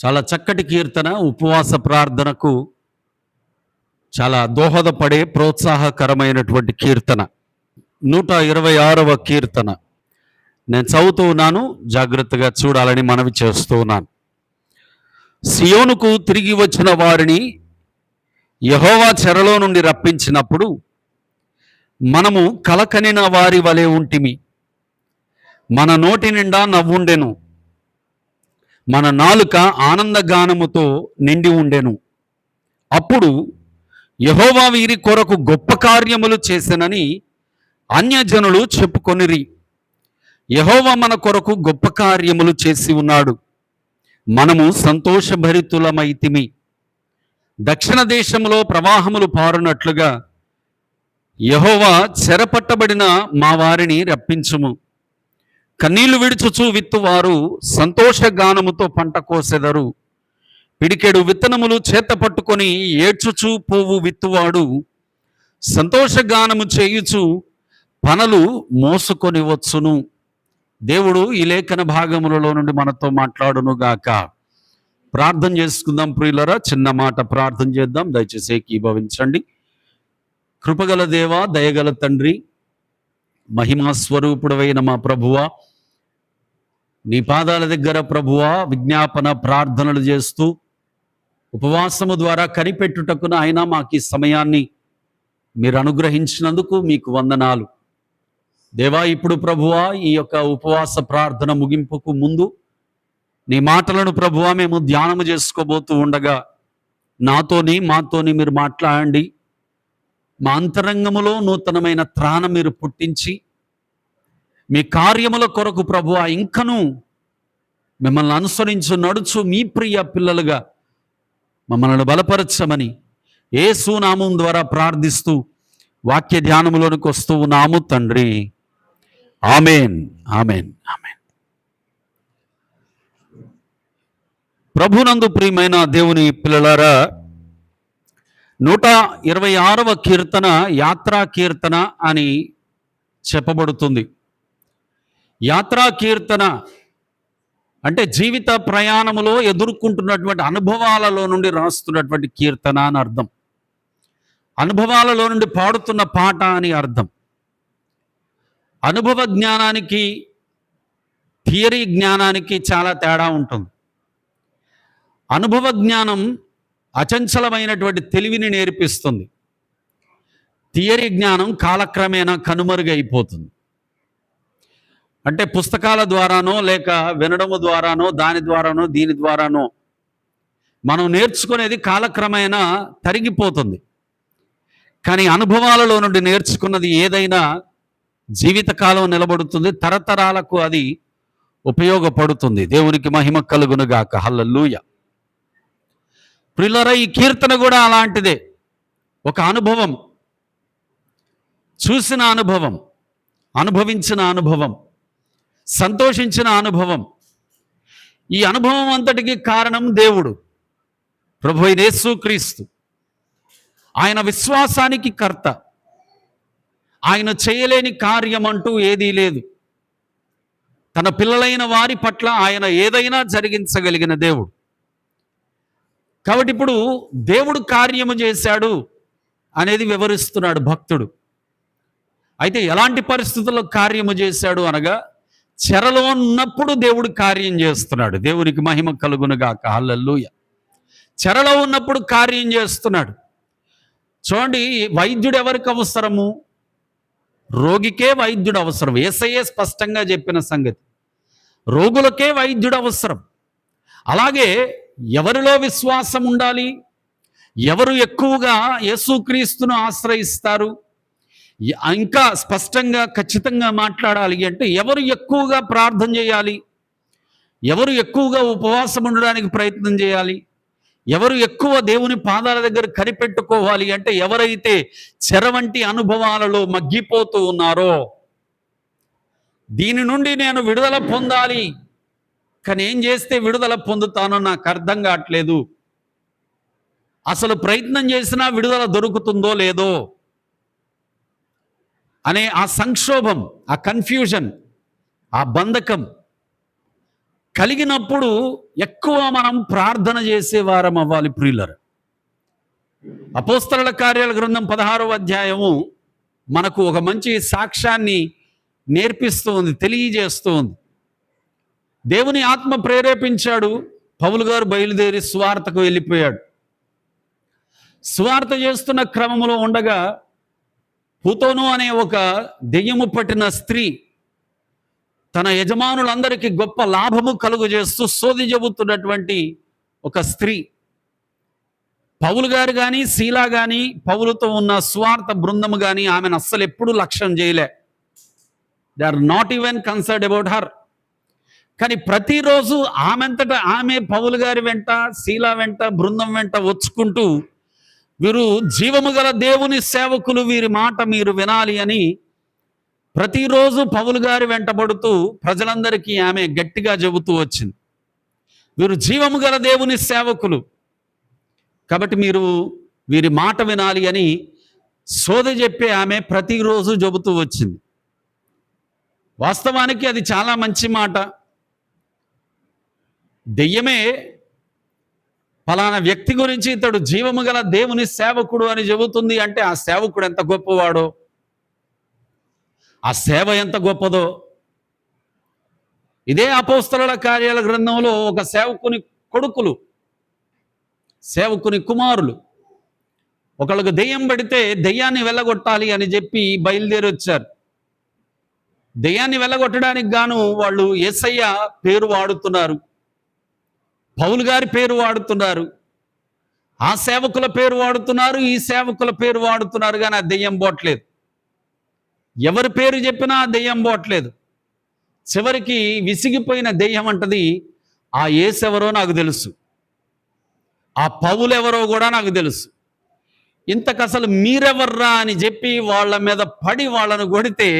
చాలా చక్కటి కీర్తన. ఉపవాస ప్రార్థనకు చాలా దోహదపడే ప్రోత్సాహకరమైనటువంటి కీర్తన. 126వ కీర్తన నేను చదువుతూ ఉన్నాను, జాగ్రత్తగా చూడాలని మనవి చేస్తూ ఉన్నాను. సియోనుకు తిరిగి వచ్చిన వారిని యెహోవా చెరలో నుండి రప్పించినప్పుడు మనము కలకనిన వారి వలె ఉంటిమి. మన నోటి నిండా నవ్వుండెను, మన నాలుక ఆనందగానముతో నిండి ఉండెను. అప్పుడు యెహోవా వీరి కొరకు గొప్ప కార్యములు చేసెనని అన్యజనులు చెప్పుకొనిరి. యెహోవా మన కొరకు గొప్ప కార్యములు చేసి ఉన్నాడు, మనము సంతోషభరితులమైతిమి. దక్షిణ దేశంలో ప్రవాహములు పారునట్లుగా యెహోవా చెరపట్టబడిన మా వారిని రప్పించుము. కన్నీళ్లు విడుచుచు విత్తువారు సంతోషగానముతో పంట కోసెదరు. పిడికెడు విత్తనములు చేత పట్టుకొని ఏడ్చుచూ పోవు విత్తువాడు సంతోషగానము చేయుచు పనలు మోసుకొని వచ్చును. దేవుడు ఈ లేఖన భాగములలో నుండి మనతో మాట్లాడునుగాక. ప్రార్థన చేసుకుందాం ప్రియులరా. చిన్న మాట ప్రార్థన చేద్దాం, దయచేసి ఏకీభవించండి. కృపగల దేవ, దయగల తండ్రి, మహిమా స్వరూపుడవైన మా ప్రభువా, నీ పాదాల దగ్గర ప్రభువా విజ్ఞాపన ప్రార్థనలు చేస్తూ ఉపవాసము ద్వారా కనిపెట్టుటకున అయినా మాకు ఈ సమయాన్ని మీరు అనుగ్రహించినందుకు మీకు వందనాలు దేవా. ఇప్పుడు ప్రభువా ఈ యొక్క ఉపవాస ప్రార్థన ముగింపుకు ముందు నీ మాటలను ప్రభువా మేము ధ్యానము చేసుకోబోతూ ఉండగా మాతోని మీరు మాట్లాడండి. మా అంతరంగములో నూతనమైన త్రాణ మీరు పుట్టించి మీ కార్యముల కొరకు ప్రభువా ఇంకనూ మిమ్మల్ని అనుసరించు నడుచు మీ ప్రియ పిల్లలుగా మమ్మల్ని బలపరచమని యేసు నామం ద్వారా ప్రార్థిస్తూ వాక్య ధ్యానములోనికి వస్తూ ఉన్నాము తండ్రి. ఆమేన్, ఆమేన్, ఆమేన్. ప్రభునందు ప్రియమైన దేవుని పిల్లలారా, 126వ కీర్తన యాత్రా కీర్తన అని చెప్పబడుతుంది. యాత్రా కీర్తన అంటే జీవిత ప్రయాణములో ఎదుర్కొంటున్నటువంటి అనుభవాలలో నుండి రాస్తున్నటువంటి కీర్తన అని అర్థం. అనుభవాలలో నుండి పాడుతున్న పాట అని అర్థం. అనుభవ జ్ఞానానికి థియరీ జ్ఞానానికి చాలా తేడా ఉంటుంది. అనుభవ జ్ఞానం అచంచలమైనటువంటి తెలివిని నేర్పిస్తుంది. థియరీ జ్ఞానం కాలక్రమేణా కనుమరుగైపోతుంది. అంటే పుస్తకాల ద్వారానో లేక వినడము ద్వారానో దాని ద్వారానో దీని ద్వారానో మనం నేర్చుకునేది కాలక్రమేణా తరిగిపోతుంది. కానీ అనుభవాలలో నుండి నేర్చుకున్నది ఏదైనా జీవితకాలం నిలబడుతుంది, తరతరాలకు అది ఉపయోగపడుతుంది. దేవునికి మహిమ కలుగునుగాక. హల్లెలూయా. ప్రియులారా, ఈ కీర్తన కూడా అలాంటిదే. ఒక అనుభవం, చూసిన అనుభవం, అనుభవించిన అనుభవం, సంతోషించిన అనుభవం. ఈ అనుభవం అంతటికి కారణం దేవుడు, ప్రభువైన యేసుక్రీస్తు. ఆయన విశ్వాసానికి కర్త. ఆయన చేయలేని కార్యం అంటూ ఏదీ లేదు. తన పిల్లలైన వారి పట్ల ఆయన ఏదైనా జరిగించగలిగిన దేవుడు. కాబట్టి ఇప్పుడు దేవుడు కార్యము చేశాడు అనేది వివరిస్తున్నాడు భక్తుడు. అయితే ఎలాంటి పరిస్థితుల్లో కార్యము చేశాడు అనగా, చెరలో ఉన్నప్పుడు దేవుడు కార్యం చేస్తున్నాడు. దేవునికి మహిమ కలుగునుగాక. హల్లెలూయా. చెరలో ఉన్నప్పుడు కార్యం చేస్తున్నాడు. చూడండి, వైద్యుడు ఎవరికి అవసరము? రోగికే వైద్యుడు అవసరం. యేసయ్యే స్పష్టంగా చెప్పిన సంగతి. రోగులకే వైద్యుడు అవసరం. అలాగే ఎవరిలో విశ్వాసం ఉండాలి? ఎవరు ఎక్కువగా యేసుక్రీస్తును ఆశ్రయిస్తారు? ఇంకా స్పష్టంగా ఖచ్చితంగా మాట్లాడాలి అంటే, ఎవరు ఎక్కువగా ప్రార్థన చేయాలి? ఎవరు ఎక్కువగా ఉపవాసం ఉండడానికి ప్రయత్నం చేయాలి? ఎవరు ఎక్కువ దేవుని పాదాల దగ్గర కనిపెట్టుకోవాలి అంటే, ఎవరైతే చెర వంటి అనుభవాలలో మగ్గిపోతూ ఉన్నారో, దీని నుండి నేను విడుదల పొందాలి, కానీ ఏం చేస్తే విడుదల పొందుతానో నాకు అర్థం కావట్లేదు, అసలు ప్రయత్నం చేసినా విడుదల దొరుకుతుందో లేదో అనే ఆ సంక్షోభం, ఆ కన్ఫ్యూజన్, ఆ బంధకం, కలిగినప్పుడు ఎక్కువ మనం ప్రార్థన చేసేవారం అవ్వాలి ప్రియులరు. అపోస్తలుల కార్యాల గ్రంథం 16వ అధ్యాయము మనకు ఒక మంచి సాక్ష్యాన్ని నేర్పిస్తూ ఉంది, తెలియజేస్తూ ఉంది. దేవుని ఆత్మ ప్రేరేపించాడు. పౌలు గారు బయలుదేరి సువార్తకు వెళ్ళిపోయాడు. సువార్త చేస్తున్న క్రమంలో ఉండగా పూతోను అనే ఒక దెయ్యము పట్టిన స్త్రీ తన యజమానులందరికీ గొప్ప లాభము కలుగు చేస్తూ సోది చెబుతున్నటువంటి ఒక స్త్రీ. పౌలు గారు కానీ శీలా కానీ పౌలుతో ఉన్న సువార్త బృందము కానీ ఆమెను అస్సలు ఎప్పుడూ లక్ష్యం చేయలే. They are not even concerned about her. కానీ ప్రతిరోజు ఆమెంతటా ఆమె పౌలు గారి వెంట, శీలా వెంట, బృందం వెంట వచ్చుకుంటూ వీరు జీవము గల దేవుని సేవకులు, వీరి మాట మీరు వినాలి అని ప్రతిరోజు పౌలు గారి వెంటబడుతూ ప్రజలందరికీ ఆమె గట్టిగా చెబుతూ వచ్చింది. వీరు జీవము గల దేవుని సేవకులు కాబట్టి మీరు వీరి మాట వినాలి అని సోది చెప్పి ఆమె ప్రతిరోజు చెబుతూ వచ్చింది. వాస్తవానికి అది చాలా మంచి మాట. దెయ్యమే ఫలానా వ్యక్తి గురించి ఇతడు జీవము గల దేవుని సేవకుడు అని చెబుతుంది అంటే ఆ సేవకుడు ఎంత గొప్పవాడో, ఆ సేవ ఎంత గొప్పదో. ఇదే అపోస్తలుల కార్యాల గ్రంథంలో ఒక సేవకుని కొడుకులు, సేవకుని కుమారులు ఒకళ్ళకు దెయ్యం పడితే దెయ్యాన్ని వెళ్ళగొట్టాలి అని చెప్పి బయలుదేరి వచ్చారు. దెయ్యాన్ని వెళ్ళగొట్టడానికి గాను వాళ్ళు యేసయ్య పేరు వాడుతున్నారు, పౌలు గారి పేరు వాడుతున్నారు, ఆ సేవకుల పేరు వాడుతున్నారు, ఈ సేవకుల పేరు వాడుతున్నారు, కానీ ఆ దెయ్యం పోట్లేదు. ఎవరి పేరు చెప్పినా ఆ దెయ్యం పోట్లేదు. చివరికి విసిగిపోయిన దెయ్యం అంటది, ఆ యేసెవరో నాకు తెలుసు, ఆ పౌలు ఎవరో కూడా నాకు తెలుసు, ఇంతకు అసలు మీరెవర్రా అని చెప్పి వాళ్ళ మీద పడి వాళ్ళను కొడితే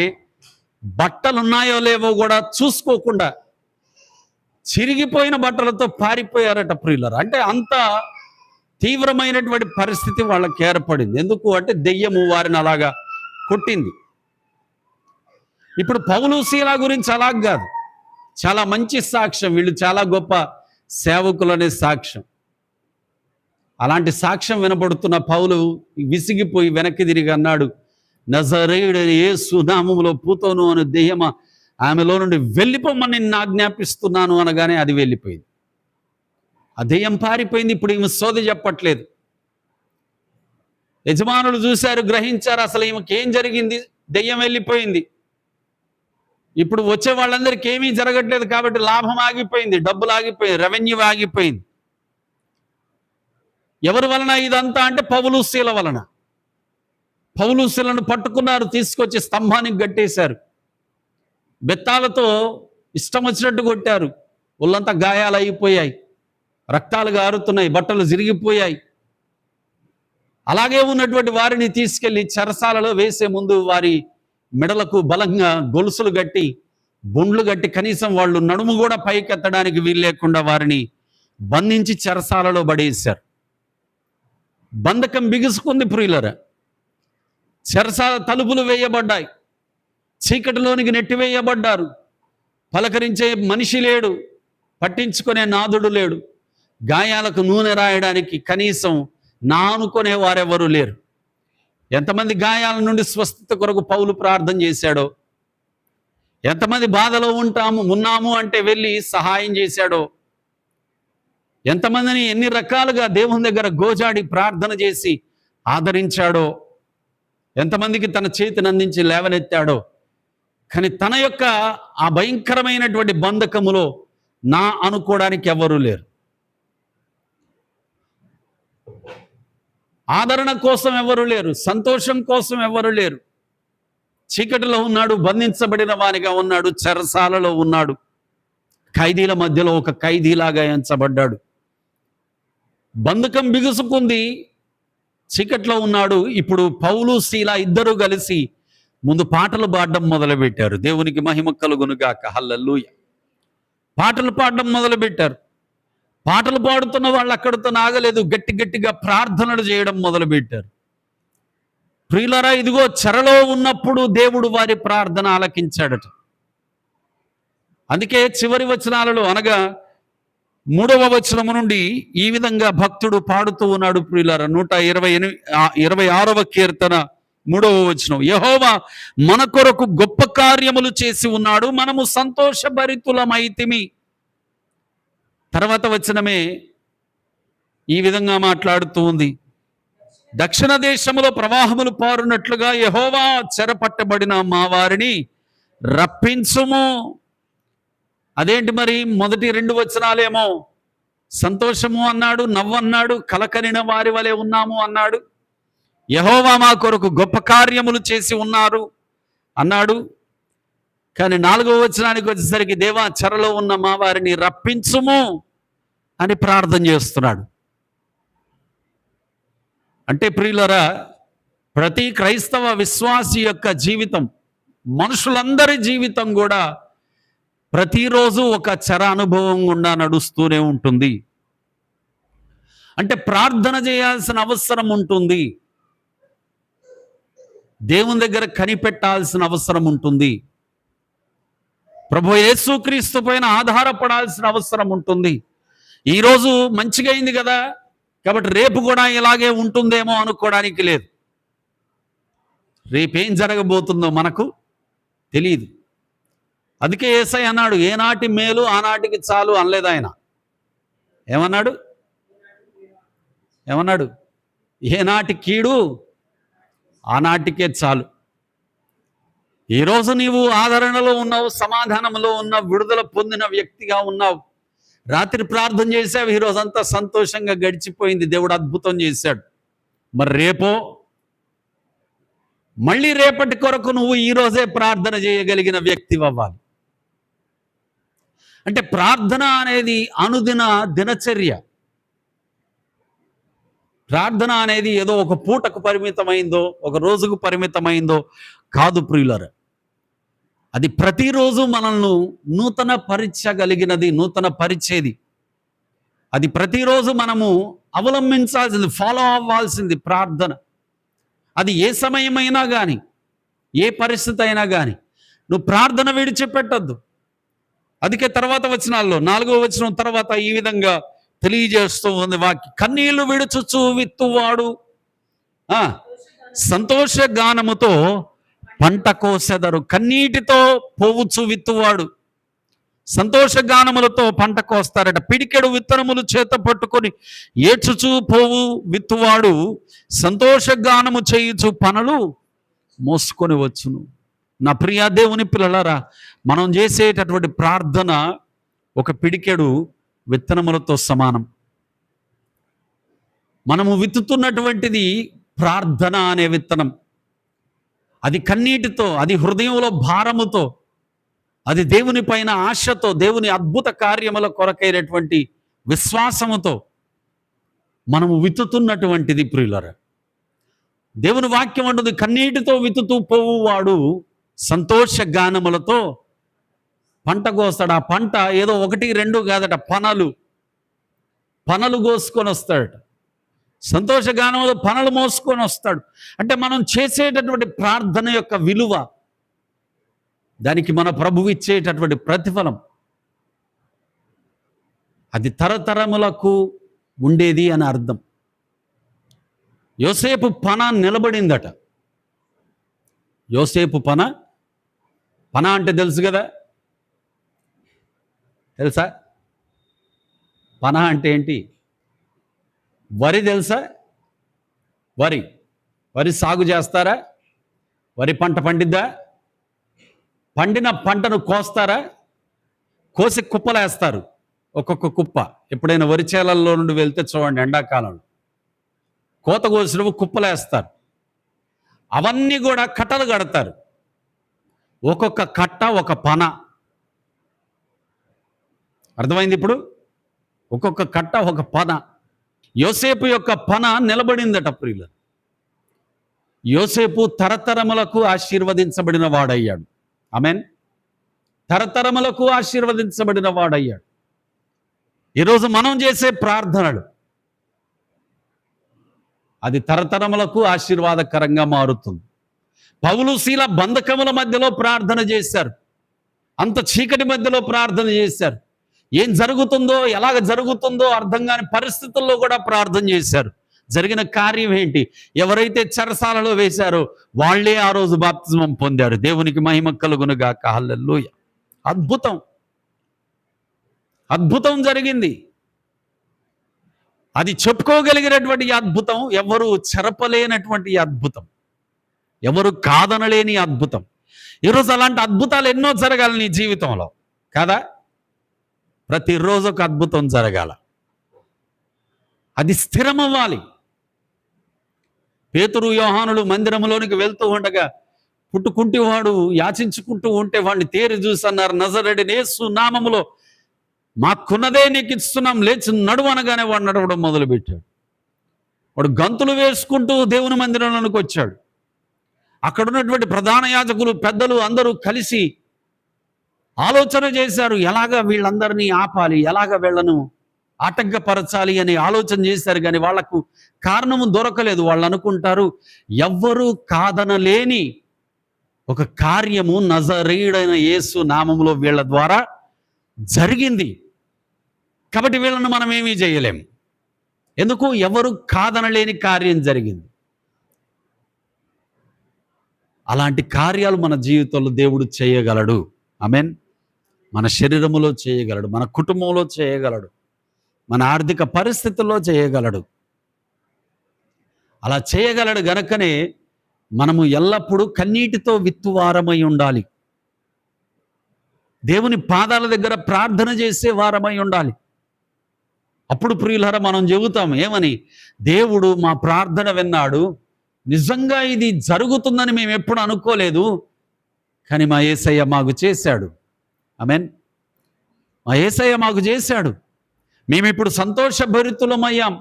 బట్టలున్నాయో లేవో కూడా చూసుకోకుండా చిరిగిపోయిన బట్టలతో పారిపోయారట ప్రియులారా. అంటే అంత తీవ్రమైనటువంటి పరిస్థితి వాళ్ళకి ఏర్పడింది. ఎందుకు అంటే దెయ్యము వారిని అలాగా కొట్టింది. ఇప్పుడు పౌలు శీలా గురించి అలాగ కాదు, చాలా మంచి సాక్ష్యం, వీళ్ళు చాలా గొప్ప సేవకులనే సాక్ష్యం. అలాంటి సాక్ష్యం వినబడుతున్న పౌలు విసిగిపోయి వెనక్కి తిరిగి అన్నాడు, నజరేయుడైన యేసు నామములో పూతోను అనే దెయ్యమా, ఆమెలో నుండి వెళ్ళిపోమని నేను ఆజ్ఞాపిస్తున్నాను అనగానే అది వెళ్ళిపోయింది. ఆ దెయ్యం పారిపోయింది. ఇప్పుడు ఈమె సోది చెప్పట్లేదు. యజమానులు చూశారు, గ్రహించారు, అసలు ఈమెకి ఏం జరిగింది, దెయ్యం వెళ్ళిపోయింది. ఇప్పుడు వచ్చే వాళ్ళందరికీ ఏమీ జరగట్లేదు కాబట్టి లాభం ఆగిపోయింది, డబ్బులు ఆగిపోయింది, రెవెన్యూ ఆగిపోయింది. ఎవరి వలన ఇదంతా అంటే పౌలు శీల వలన. పౌలు శీలను పట్టుకున్నారు, తీసుకొచ్చి స్తంభానికి కట్టేశారు, బెత్తాలతో ఇష్టం వచ్చినట్టు కొట్టారు. ఒళ్ళంతా గాయాలు అయిపోయాయి, రక్తాలు గారుతున్నాయి, బట్టలు చిరిగిపోయాయి. అలాగే ఉన్నటువంటి వారిని తీసుకెళ్లి చెరసాలలో వేసే ముందు వారి మెడలకు బలంగా గొలుసులు కట్టి, బొండ్లు కట్టి, కనీసం వాళ్ళు నడుము కూడా పైకెత్తడానికి వీలు లేకుండా వారిని బంధించి చెరసాలలో పడేశారు. బంధకం బిగుసుకుంది ప్రియులరా. చెరసాల తలుపులు వేయబడ్డాయి, చీకటిలోనికి నెట్టివేయబడ్డారు. పలకరించే మనిషి లేడు, పట్టించుకునే నాదుడు లేడు, గాయాలకు నూనె రాయడానికి కనీసం నానుకునే వారెవరూ లేరు. ఎంతమంది గాయాల నుండి స్వస్థత కొరకు పౌలు ప్రార్థన చేశాడో, ఎంతమంది బాధలో ఉన్నాము అంటే వెళ్ళి సహాయం చేశాడో, ఎంతమందిని ఎన్ని రకాలుగా దేవుని దగ్గర గోజాడి ప్రార్థన చేసి ఆదరించాడో, ఎంతమందికి తన చేతిని అందించి లేవనెత్తాడో. కానీ తన యొక్క ఆ భయంకరమైనటువంటి బంధకములో నా అనుకోవడానికి ఎవరూ లేరు. ఆదరణ కోసం ఎవరు లేరు, సంతోషం కోసం ఎవరు లేరు. చీకటిలో ఉన్నాడు, బంధించబడిన వానిగా ఉన్నాడు, చెరసాలలో ఉన్నాడు, ఖైదీల మధ్యలో ఒక ఖైదీలాగా ఎంచబడ్డాడు. బంధకం బిగుసుకుంది, చీకట్లో ఉన్నాడు. ఇప్పుడు పౌలు శీల ఇద్దరు కలిసి ముందు పాటలు పాడడం మొదలుపెట్టారు. దేవునికి మహిమ కలుగునుగాక, హల్లెలూయా. పాటలు పాడడం మొదలుపెట్టారు. పాటలు పాడుతున్న వాళ్ళు అక్కడితో ఆగలేదు, గట్టి గట్టిగా ప్రార్థనలు చేయడం మొదలుపెట్టారు. ప్రియులారా, ఇదిగో చెరలో ఉన్నప్పుడు దేవుడు వారి ప్రార్థన ఆలకించాడట. అందుకే చివరి వచనాలలో అనగా 3వ వచనము నుండి ఈ విధంగా భక్తుడు పాడుతూ ఉన్నాడు ప్రియులారా. 126వ కీర్తన 3వ వచనం. యెహోవా మన కొరకు గొప్ప కార్యములు చేసి ఉన్నాడు, మనము సంతోషభరితులమైతిమి. తర్వాత వచనమే ఈ విధంగా మాట్లాడుతూ ఉంది. దక్షిణ దేశములో ప్రవాహములు పారునట్లుగా యెహోవా చెరపట్టబడిన మా వారిని రప్పించుము. అదేంటి మరి? మొదటి 2 వచనాలేమో సంతోషము అన్నాడు, నవ్వన్నాడు, కలకనిన వారి వలె ఉన్నాము అన్నాడు. యెహోవా మా కొరకు గొప్ప కార్యములు చేసి ఉన్నారు అన్నాడు. కానీ 4వ వచనానికి వచ్చేసరికి దేవా చెరలో ఉన్న మా వారిని రప్పించుము అని ప్రార్థన చేస్తున్నాడు. అంటే ప్రియులరా, ప్రతి క్రైస్తవ విశ్వాసి యొక్క జీవితం, మనుషులందరి జీవితం కూడా ప్రతిరోజు ఒక చెర అనుభవం గుండా నడుస్తూనే ఉంటుంది. అంటే ప్రార్థన చేయాల్సిన అవసరం ఉంటుంది, దేవుని దగ్గర కనిపెట్టాల్సిన అవసరం ఉంటుంది, ప్రభు యేసుక్రీస్తు పైన ఆధారపడాల్సిన అవసరం ఉంటుంది. ఈరోజు మంచిగా అయింది కదా కాబట్టి రేపు కూడా ఇలాగే ఉంటుందేమో అనుకోవడానికి లేదు. రేపేం జరగబోతుందో మనకు తెలియదు. అందుకే యేసయ్య అన్నాడు, ఏనాటి మేలు ఆనాటికి చాలు అనలేదు ఆయన. ఏమన్నాడు? ఏనాటి కీడు ఆనాటికే చాలు. ఈరోజు నీవు ఆదరణలో ఉన్నావు, సమాధానంలో ఉన్నావు, విడుదల పొందిన వ్యక్తిగా ఉన్నావు, రాత్రి ప్రార్థన చేసావు, ఈరోజంతా సంతోషంగా గడిచిపోయింది, దేవుడు అద్భుతం చేశాడు. మరి రేపో మళ్ళీ రేపటి కొరకు నువ్వు ఈరోజే ప్రార్థన చేయగలిగిన వ్యక్తి అవ్వాలి. అంటే ప్రార్థన అనేది అనుదిన దినచర్య. ప్రార్థన అనేది ఏదో ఒక పూటకు పరిమితమైందో, ఒక రోజుకు పరిమితమైందో కాదు ప్రియులారా. అది ప్రతిరోజు మనల్ని నూతన పరిచగలిగినది, నూతన పరిచేది. అది ప్రతిరోజు మనము అవలంబించాల్సింది, ఫాలో అవ్వాల్సింది ప్రార్థన. అది ఏ సమయమైనా కానీ, ఏ పరిస్థితి అయినా కానీ నువ్వు ప్రార్థన విడిచిపెట్టద్దు. అందుకే తర్వాత వచనాల్లో 4వ వచనం తర్వాత ఈ విధంగా తెలియజేస్తూ ఉంది వాక్యం. కన్నీళ్లు విడుచుచు విత్తువాడు సంతోష గానముతో పంట కోసెదరు. కన్నీటితో పోవుచు విత్తువాడు సంతోషగానములతో పంట కోస్తారట. పిడికెడు విత్తనములు చేత పట్టుకొని ఏడ్చుచూ పోవు విత్తువాడు సంతోషగానము చేయుచు పనులు మోసుకొని వచ్చును. నా ప్రియ దేవుని పిల్లలారా, మనం చేసేటటువంటి ప్రార్థన ఒక పిడికెడు విత్తనములతో సమానం. మనము విత్తుతున్నటువంటిది ప్రార్థన అనే విత్తనం. అది కన్నీటితో, అది హృదయంలో భారముతో, అది దేవుని పైన ఆశతో, దేవుని అద్భుత కార్యముల కొరకైనటువంటి విశ్వాసముతో మనము విత్తుతున్నటువంటిది ప్రియులారా. దేవుని వాక్యం అంటుంది, కన్నీటితో విత్తుతూ పోవువాడు సంతోష గానములతో పంట కోస్తాడు. ఆ పంట ఏదో 1, 2 కాదట, పనలు కోసుకొని వస్తాడట. సంతోషగానంలో పనులు మోసుకొని వస్తాడు. అంటే మనం చేసేటటువంటి ప్రార్థన యొక్క విలువ, దానికి మన ప్రభువు ఇచ్చేటటువంటి ప్రతిఫలం, అది తరతరములకు ఉండేది అని అర్థం. యోసేపు పన నిలబడిందట. యోసేపు పన అంటే తెలుసు కదా, తెలుసా? పన అంటే ఏంటి? వరి తెలుసా? వరి సాగు చేస్తారా? వరి పంట పండిద్దా? పండిన పంటను కోస్తారా? కోసి కుప్పలేస్తారు, ఒక్కొక్క కుప్ప. ఎప్పుడైనా వరి చేలల్లో నుండి వెళ్తే చూడండి, ఎండాకాలంలో కోత కోసినప్పుడు కుప్పలేస్తారు. అవన్నీ కూడా కట్టలు కడతారు. ఒక్కొక్క కట్ట ఒక పన. అర్థమైంది ఇప్పుడు? ఒక్కొక్క కట్ట ఒక పన. యోసేపు యొక్క పన నిలబడిందట ప్రియులు. యోసేపు తరతరములకు ఆశీర్వదించబడిన వాడయ్యాడు. ఆమేన్. తరతరములకు ఆశీర్వదించబడిన వాడయ్యాడు. ఈరోజు మనం చేసే ప్రార్థనలు అది తరతరములకు ఆశీర్వాదకరంగా మారుతుంది. పౌలు శీల బంధకముల మధ్యలో ప్రార్థన చేశారు. అంత చీకటి మధ్యలో ప్రార్థన చేశారు. ఏం జరుగుతుందో ఎలాగ జరుగుతుందో అర్థం కాని పరిస్థితుల్లో కూడా ప్రార్థన చేశారు. జరిగిన కార్యం ఏంటి? ఎవరైతే చెరసాలలో వేశారో వాళ్ళే ఆ రోజు బాప్తిజమం పొందారు. దేవునికి మహిమ కలుగునుగాక. హల్లెలూయా. అద్భుతం, అద్భుతం జరిగింది. అది చెప్పుకోగలిగినటువంటి అద్భుతం, ఎవరు చెరపలేనటువంటి అద్భుతం, ఎవరు కాదనలేని అద్భుతం. ఈరోజు అలాంటి అద్భుతాలు ఎన్నో జరగాలి నీ జీవితంలో, కదా? ప్రతిరోజు ఒక అద్భుతం జరగాల, అది స్థిరమవ్వాలి. పేతురు యోహానులు మందిరంలోనికి వెళ్తూ ఉండగా పుట్టుకుంటేవాడు యాచించుకుంటూ ఉంటే వాడిని తేరి చూసి అన్నారు, నజరేయుడైన యేసు నామములో మాకున్నదే నీకు ఇస్తున్నాం, లేచి నడువు అనగానే వాడు నడవడం మొదలుపెట్టాడు. వాడు గంతులు వేసుకుంటూ దేవుని మందిరంలోనికి వచ్చాడు. అక్కడ ఉన్నటువంటి ప్రధాన యాజకులు, పెద్దలు అందరూ కలిసి ఆలోచన చేశారు, ఎలాగ వీళ్ళందరినీ ఆపాలి, ఎలాగ వీళ్ళను ఆటంకపరచాలి అని ఆలోచన చేశారు. కానీ వాళ్లకు కారణము దొరకలేదు. వాళ్ళు అనుకుంటారు, ఎవ్వరూ కాదనలేని ఒక కార్యము నజరేయుడైన యేసు నామములో వీళ్ళ ద్వారా జరిగింది, కాబట్టి వీళ్ళను మనం ఏమీ చేయలేం. ఎందుకు? ఎవరు కాదనలేని కార్యం జరిగింది. అలాంటి కార్యాలు మన జీవితంలో దేవుడు చేయగలడు. ఆమేన్. మన శరీరములో చేయగలడు, మన కుటుంబంలో చేయగలడు, మన ఆర్థిక పరిస్థితుల్లో చేయగలడు. అలా చేయగలడు గనుకనే మనము ఎల్లప్పుడూ కన్నీటితో విత్తువారమై ఉండాలి. దేవుని పాదాల దగ్గర ప్రార్థన చేసే వారమై ఉండాలి. అప్పుడు ప్రియులారా మనం చెబుతాం ఏమని? దేవుడు మా ప్రార్థన విన్నాడు, నిజంగా ఇది జరుగుతుందని మేము ఎప్పుడు అనుకోలేదు, కానీ మా యేసయ్య మాకు చేశాడు. ఆమేన్. మా యేసయ్య మాకు చేశాడు. మేము ఇప్పుడు సంతోషభరితులమయ్యాం.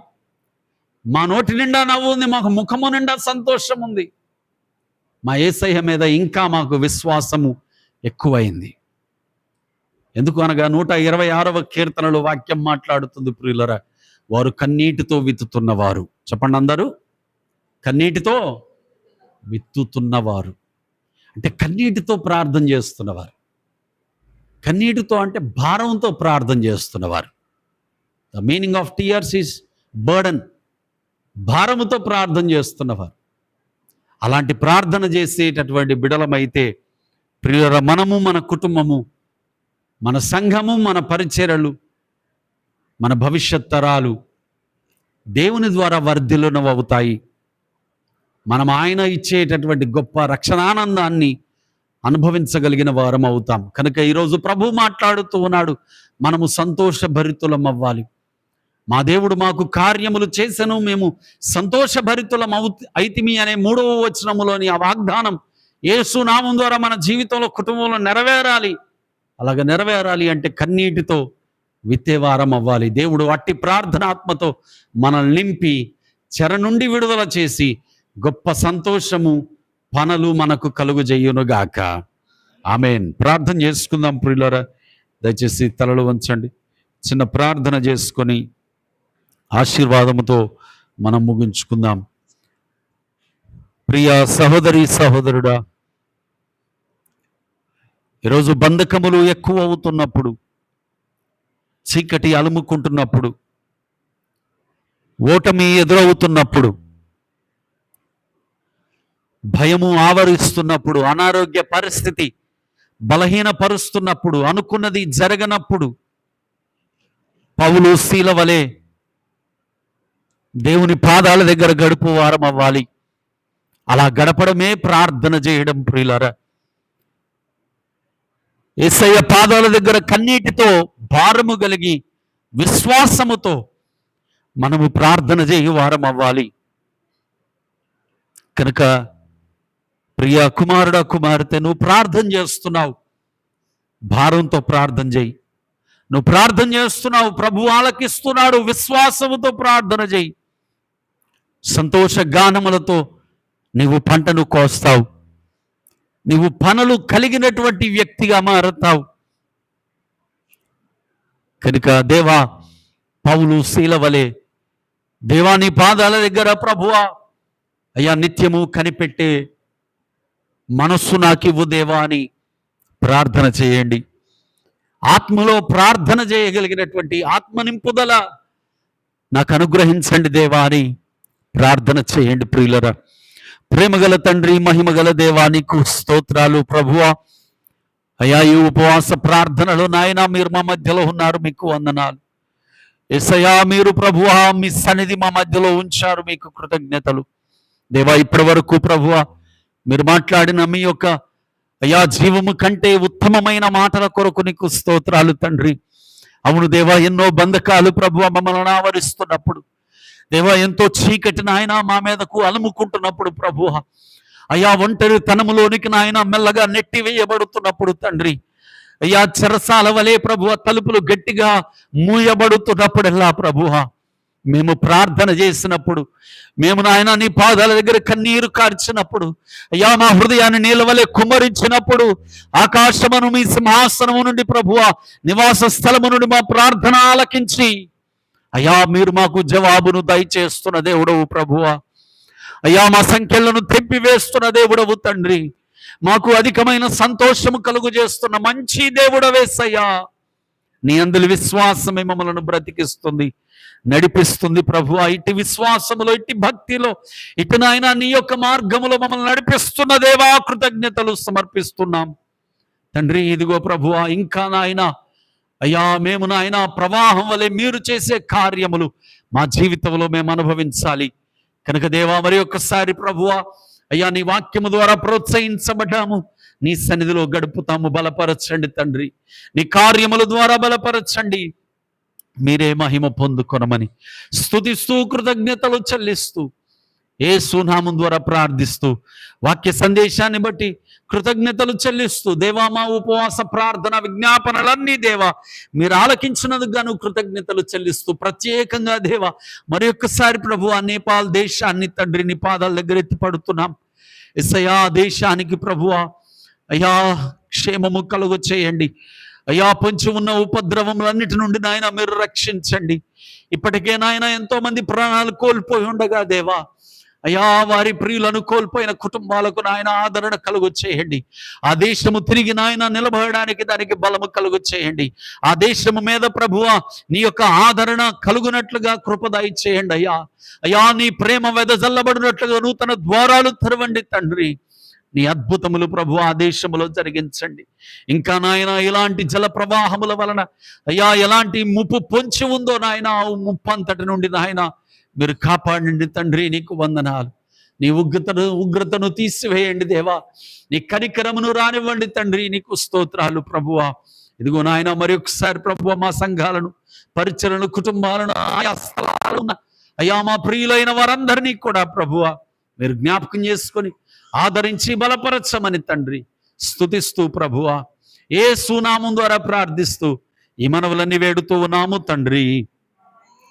మా నోటి నిండా నవ్వు ఉంది, మాకు ముఖము నిండా సంతోషం ఉంది. మా యేసయ్య మీద ఇంకా మాకు విశ్వాసము ఎక్కువైంది. ఎందుకు అనగా 126వ కీర్తనలో వాక్యం మాట్లాడుతుంది ప్రియులరా, వారు కన్నీటితో విత్తుతున్నవారు. చెప్పండి అందరూ, కన్నీటితో విత్తుతున్నవారు అంటే కన్నీటితో ప్రార్థన చేస్తున్నవారు. కన్నీటితో అంటే భారంతో ప్రార్థన చేస్తున్నవారు. The meaning of tears is burden. భారముతో ప్రార్థన చేస్తున్నవారు. అలాంటి ప్రార్థన చేసేటటువంటి బిడలమైతే ప్రియులరా, మనము, మన కుటుంబము, మన సంఘము, మన పరిచర్యలు, మన భవిష్యత్ తరాలు దేవుని ద్వారా వర్ధిల్లునవుతాయి. మనం ఆయన ఇచ్చేటటువంటి గొప్ప రక్షణానందాన్ని అనుభవించగలిగిన వారం అవుతాం. కనుక ఈరోజు ప్రభు మాట్లాడుతూ ఉన్నాడు, మనము సంతోషభరితులం అవ్వాలి. మా దేవుడు మాకు కార్యములు చేసెను, మేము సంతోషభరితులం అయితిమి అనే 3వ వచనములోని ఆ వాగ్దానం యేసు నామం ద్వారా మన జీవితంలో, కుటుంబంలో నెరవేరాలి. అలాగ నెరవేరాలి అంటే కన్నీటితో విత్తేవారం అవ్వాలి. దేవుడు అట్టి ప్రార్థనాత్మతో మనల్ని నింపి చెర నుండి విడుదల చేసి గొప్ప సంతోషము, పనులు మనకు కలుగజేయునుగాక. ఆమేన్. ప్రార్థన చేసుకుందాం ప్రియులారా. దయచేసి తలలు వంచండి. చిన్న ప్రార్థన చేసుకొని ఆశీర్వాదముతో మనం ముగించుకుందాం. ప్రియ సహోదరి, సహోదరుడా, ఈరోజు బంధకములు ఎక్కువ అవుతున్నప్పుడు, చీకటి అలుముకుంటున్నప్పుడు, ఓటమి ఎదురవుతున్నప్పుడు, భయము ఆవరిస్తున్నప్పుడు, అనారోగ్య పరిస్థితి బలహీనపరుస్తున్నప్పుడు, అనుకున్నది జరగనప్పుడు పౌలు శీల వలె దేవుని పాదాల దగ్గర గడుపు వారం అవ్వాలి. అలా గడపడమే ప్రార్థన చేయడం ప్రియులారా. యేసయ్య పాదాల దగ్గర కన్నీటితో, భారము కలిగి, విశ్వాసముతో మనము ప్రార్థన చేయి వారం అవ్వాలి. కనుక ప్రియ కుమారుడా, కుమార్తె, నువ్వు ప్రార్థన చేస్తున్నావు, భారంతో ప్రార్థన చేయి. నువ్వు ప్రార్థన చేస్తున్నావు, ప్రభు ఆలకిస్తున్నాడు, విశ్వాసముతో ప్రార్థన చేయి. సంతోష గానములతో నీవు పంటను కోస్తావు. నీవు పనులు కలిగినటువంటి వ్యక్తిగా మారుతావు. కనుక దేవా, పౌలు శీల వలె దేవా నీ పాదాల దగ్గర ప్రభువా అయ్యా నిత్యము కనిపెట్టే మనస్సు నాకివ్వు దేవా అని ప్రార్థన చేయండి. ఆత్మలో ప్రార్థన చేయగలిగినటువంటి ఆత్మ నింపుదల నాకు అనుగ్రహించండి దేవా అని ప్రార్థన చేయండి ప్రియులరా. ప్రేమగల తండ్రి, మహిమగల దేవా, నీకు స్తోత్రాలు ప్రభువా. అయ్యా, ఈ ఉపవాస ప్రార్థనలో నాయన మీరు మా మధ్యలో ఉన్నారు, మీకు వందనాలు. యేసయ్యా, మీరు ప్రభువా మీ సన్నిధి మా మధ్యలో ఉంచారు, మీకు కృతజ్ఞతలు దేవా. ఇప్పటి వరకు ప్రభువా మీరు మాట్లాడిన మీ యొక్క అయ్యా జీవము కంటే ఉత్తమమైన మాటల కొరకు నీకు స్తోత్రాలు తండ్రి. అవును దేవా, ఎన్నో బంధకాలు ప్రభువా మమ్మల్ని ఆవరిస్తున్నప్పుడు దేవా, ఎంతో చీకటి నాయన మా మీదకు అలుముకుంటున్నప్పుడు ప్రభువా, అయ్యా ఒంటరి తనములోనికి నాయన మెల్లగా నెట్టివేయబడుతున్నప్పుడు తండ్రి, అయ్యా చెరసాల వలె ప్రభువా తలుపులు గట్టిగా మూయబడుతున్నప్పుడెల్లా ప్రభువా మేము ప్రార్థన చేసినప్పుడు, మేము నాయన నీ పాదాల దగ్గర కన్నీరు కార్చినప్పుడు, అయ్యా మా హృదయాన్ని నీళ్ళ వలె కుమ్మరించినప్పుడు, ఆకాశమును మీ సింహాసనము నుండి ప్రభువా నివాస స్థలము నుండి మా ప్రార్థన ఆలకించి అయ్యా మీరు మాకు జవాబును దయచేస్తున్న దేవుడవు ప్రభువా. అయ్యా మా సంఖ్యలను తెంపివేస్తున్న దేవుడవు తండ్రి, మాకు అధికమైన సంతోషము కలుగు చేస్తున్న మంచి దేవుడవేసయ్యా. నీ అందులో విశ్వాసమే మమ్మలను బ్రతికిస్తుంది, నడిపిస్తుంది ప్రభువా. ఇటు విశ్వాసములో, ఇటు భక్తిలో, ఇటు నాయన నీ యొక్క మార్గములో మమ్మల్ని నడిపిస్తున్న దేవా కృతజ్ఞతలు సమర్పిస్తున్నాం తండ్రి. ఇదిగో ప్రభువా ఇంకా నాయన అయ్యా మేము నాయన ప్రవాహం వలె మీరు చేసే కార్యములు మా జీవితంలో మేము అనుభవించాలి కనుక దేవా మరి ఒక్కసారి ప్రభువా అయ్యా నీ వాక్యము ద్వారా ప్రోత్సహించబడ్డాము, నీ సన్నిధిలో గడుపుతాము. బలపరచండి తండ్రి, నీ కార్యముల ద్వారా బలపరచండి. మీరే మహిమ పొందుకొనమని స్తుతిస్తూ కృతజ్ఞతలు చెల్లిస్తూ యేసు నామం ద్వారా ప్రార్థిస్తూ వాక్య సందేశాన్ని బట్టి కృతజ్ఞతలు చెల్లిస్తూ దేవా మా ఉపవాస ప్రార్థన విజ్ఞాపనలన్నీ దేవా మీరు ఆలకించినందుకు గాను కృతజ్ఞతలు చెల్లిస్తూ ప్రత్యేకంగా దేవా మరి ఒక్కసారి ప్రభు ఆ నేపాల్ దేశాన్ని తండ్రి నీ పాదాల దగ్గర ఎత్తి పడుతున్నాం. యేసయ్యా దేశానికి ప్రభువా అయ్యా క్షేమము కలుగ చేయండి అయ్యా. పొంచి ఉన్న ఉపద్రవములన్నిటి నుండి నాయన మీరు రక్షించండి. ఇప్పటికే నాయన ఎంతో మంది ప్రాణాలు కోల్పోయి ఉండగా దేవా అయ్యా వారి ప్రియులను కోల్పోయిన కుటుంబాలకు నాయన ఆదరణ కలుగు చేయండి. ఆ దేశము తిరిగి నాయన నిలబడడానికి దానికి బలము కలుగు చేయండి. ఆ దేశము మీద ప్రభువా నీ యొక్క ఆదరణ కలుగునట్లుగా కృపదాయి చేయండి అయ్యా. అయ్యా నీ ప్రేమ వెదజల్లబడినట్లుగా నూతన ద్వారాలు తెరవండి తండ్రి. నీ అద్భుతములు ప్రభు ఆ దేశంలో జరిగించండి. ఇంకా నాయన ఇలాంటి జల ప్రవాహముల వలన అయ్యా ఎలాంటి ముప్పు పొంచి ఉందో నాయన ఆ ముప్పు అంతటి నుండి నాయన మీరు కాపాడండి తండ్రి. నీకు వందనాలు. నీ ఉగ్రతను తీసివేయండి దేవా. నీ కనికరమును రానివ్వండి తండ్రి. నీకు స్తోత్రాలు ప్రభువా. ఇదిగో నాయన మరి ఒకసారి ప్రభువా మా సంఘాలను, పరిచయలను, కుటుంబాలను, ఆయా స్థలాలను అయ్యా మా ప్రియులైన వారందరినీ కూడా ప్రభువా మీరు జ్ఞాపకం చేసుకొని ఆదరించి బలపరచమని తండ్రి స్తుతిస్తూ ప్రభువా యేసు నామం ద్వారా ప్రార్థిస్తూ ఈ మనవులన్నీ వేడుతూ ఉన్నాము తండ్రి.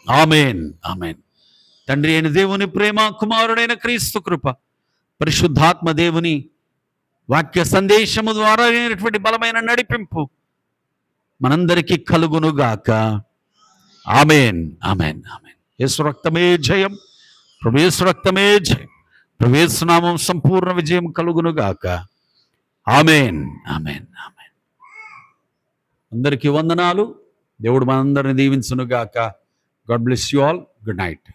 ఆమేన్, ఆమేన్. తండ్రి అయిన దేవుని ప్రేమ, కుమారుడైన క్రీస్తు కృప, పరిశుద్ధాత్మ దేవుని వాక్య సందేశము ద్వారా అయినటువంటి బలమైన నడిపింపు మనందరికీ కలుగునుగాక. ఆమేన్, ఆమేన్, ఆమేన్. యేసు రక్తమే జయం, ప్రభు యేసు రక్తమే జయం, ప్రభు యేసు నామం సంపూర్ణ విజయం కలుగునుగాక. ఆమేన్, ఆమేన్, ఆమేన్. అందరికీ వందనాలు. దేవుడు మనందరిని దీవించునుగాక. God bless you all. Good night.